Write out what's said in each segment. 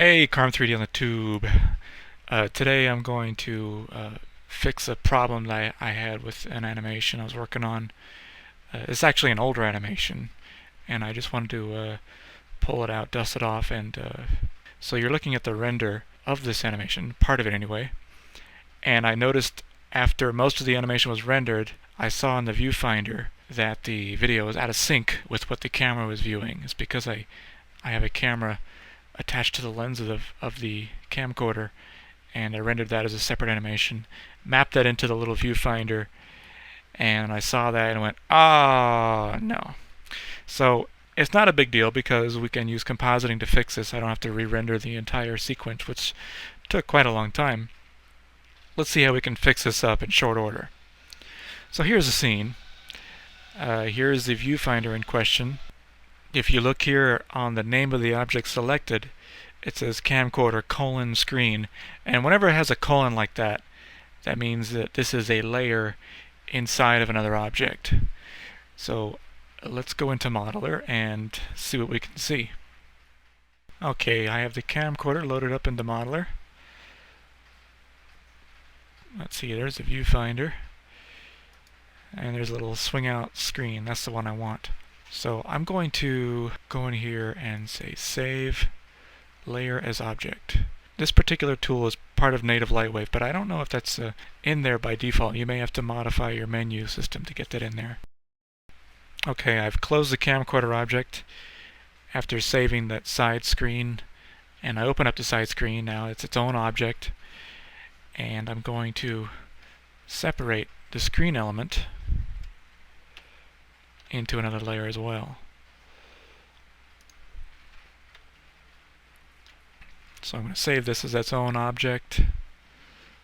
Hey, Carm3D on the tube. Today I'm going to fix a problem that I had with an animation I was working on. It's actually an older animation, and I just wanted to pull it out, dust it off, and so you're looking at the render of this animation, part of it anyway, and I noticed after most of the animation was rendered, I saw in the viewfinder that the video was out of sync with what the camera was viewing. It's because I have a camera attached to the lens of the camcorder, and I rendered that as a separate animation, mapped that into the little viewfinder, and I saw that and went, ah, no. So it's not a big deal because we can use compositing to fix this. I don't have to re-render the entire sequence, which took quite a long time. Let's see how we can fix this up in short order. So here's the scene. Here's the viewfinder in question. If you look here on the name of the object selected, it says camcorder : screen, and whenever it has a colon like that, that means that this is a layer inside of another object. So let's go into Modeler and see what we can see. Okay, I have the camcorder loaded up into Modeler. Let's see, there's the viewfinder, and there's a little swing out screen. That's the one I want. So I'm going to go in here and say Save Layer as Object. This particular tool is part of Native Lightwave, but I don't know if that's in there by default. You may have to modify your menu system to get that in there. Okay, I've closed the camcorder object after saving that side screen, and I open up the side screen. Now it's its own object, and I'm going to separate the screen element into another layer as well. So I'm going to save this as its own object,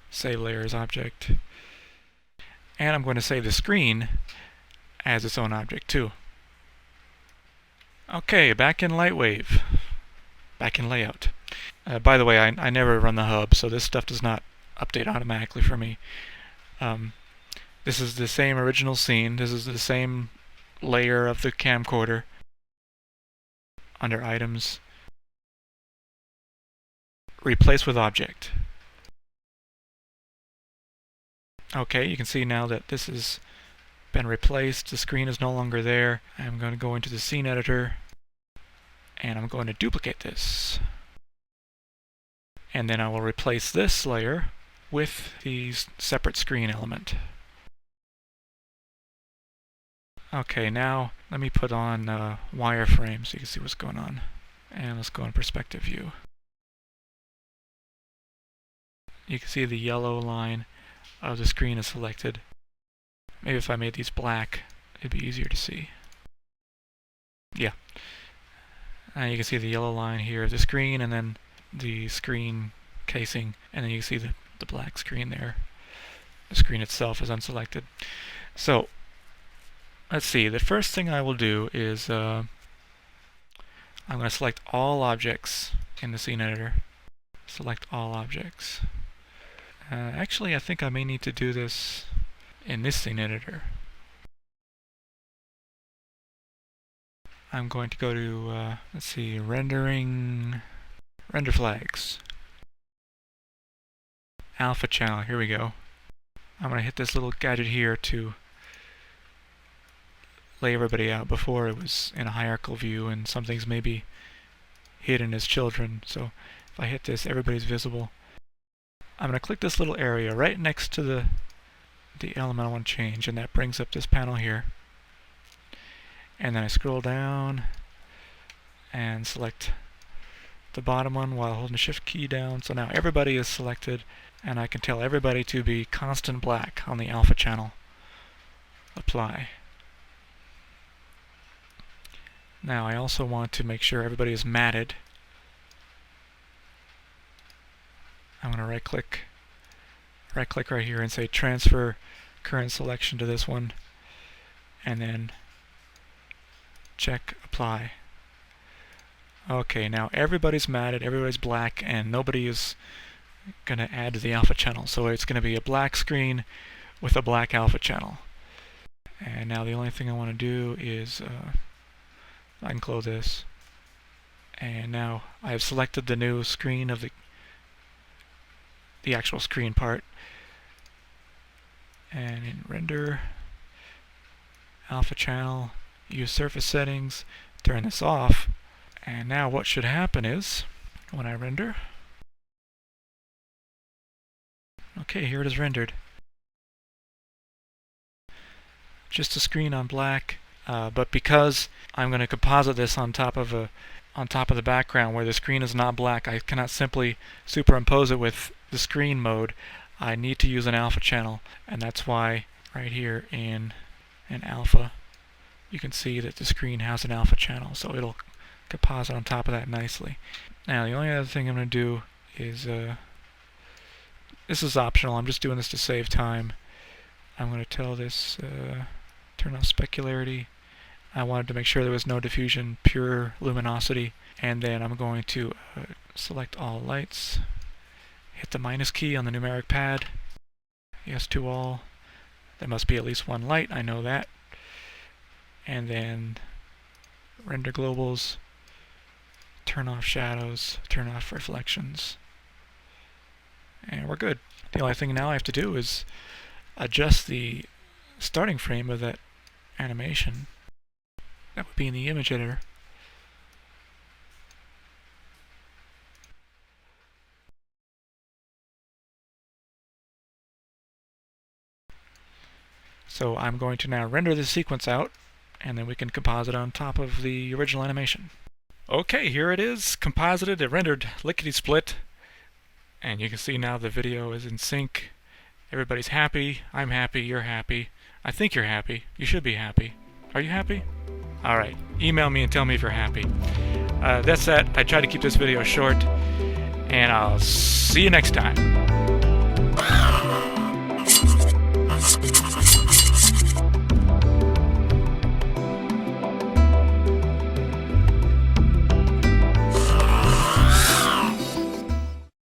save layer as object, and I'm going to save the screen as its own object too. Okay, back in Lightwave, back in Layout. By the way, I never run the hub, so this stuff does not update automatically for me. This is the same original scene. This is the same layer of the camcorder. Under Items, Replace with Object. Okay, you can see now that this has been replaced. The screen is no longer there. I'm going to go into the scene editor, and I'm going to duplicate this. And then I will replace this layer with the separate screen element. Okay, now let me put on wireframe so you can see what's going on. And let's go in perspective view. You can see the yellow line of the screen is selected. Maybe if I made these black, it'd be easier to see. Yeah. You can see the yellow line here of the screen, and then the screen casing, and then you can see the black screen there. The screen itself is unselected. So let's see, the first thing I will do is I'm going to select all objects in the scene editor. Select all objects. Actually, I think I may need to do this in this scene editor. I'm going to go to, let's see, Render Flags. Alpha Channel, here we go. I'm going to hit this little gadget here to lay everybody out. Before it was in a hierarchical view and some things may be hidden as children. So if I hit this, everybody's visible. I'm going to click this little area right next to the element I want to change, and that brings up this panel here. And then I scroll down and select the bottom one while holding the shift key down. So now everybody is selected, and I can tell everybody to be constant black on the alpha channel. Apply. Now I also want to make sure everybody is matted. I'm going to right click right here and say transfer current selection to this one, and then check apply. Okay, now everybody's matted, everybody's black, and nobody is going to add to the alpha channel. So it's going to be a black screen with a black alpha channel. And now the only thing I want to do is I can close this And now I have selected the new screen of the actual screen part. And in render, alpha channel, use surface settings, turn this off. And now what should happen is, when I render, okay, here it is rendered. Just a screen on black, but because I'm going to composite this on top of the background where the screen is not black, I cannot simply superimpose it with the screen mode. I need to use an alpha channel, and that's why right here in alpha you can see that the screen has an alpha channel, so it'll composite on top of that nicely. Now the only other thing I'm going to do is, this is optional, I'm just doing this to save time. I'm going to tell this, turn off specularity. I wanted to make sure there was no diffusion, pure luminosity. And then I'm going to select all lights, hit the minus key on the numeric pad, yes to all. There must be at least one light, I know that. And then render globals, turn off shadows, turn off reflections, and we're good. The only thing now I have to do is adjust the starting frame of that animation. That would be in the image editor. So I'm going to now render the sequence out, and then we can composite on top of the original animation. Okay, here it is, composited, it rendered lickety-split, and you can see now the video is in sync. Everybody's happy, I'm happy, you're happy. I think you're happy. You should be happy. Are you happy? Alright, email me and tell me if you're happy. That's that. I tried to keep this video short, and I'll see you next time.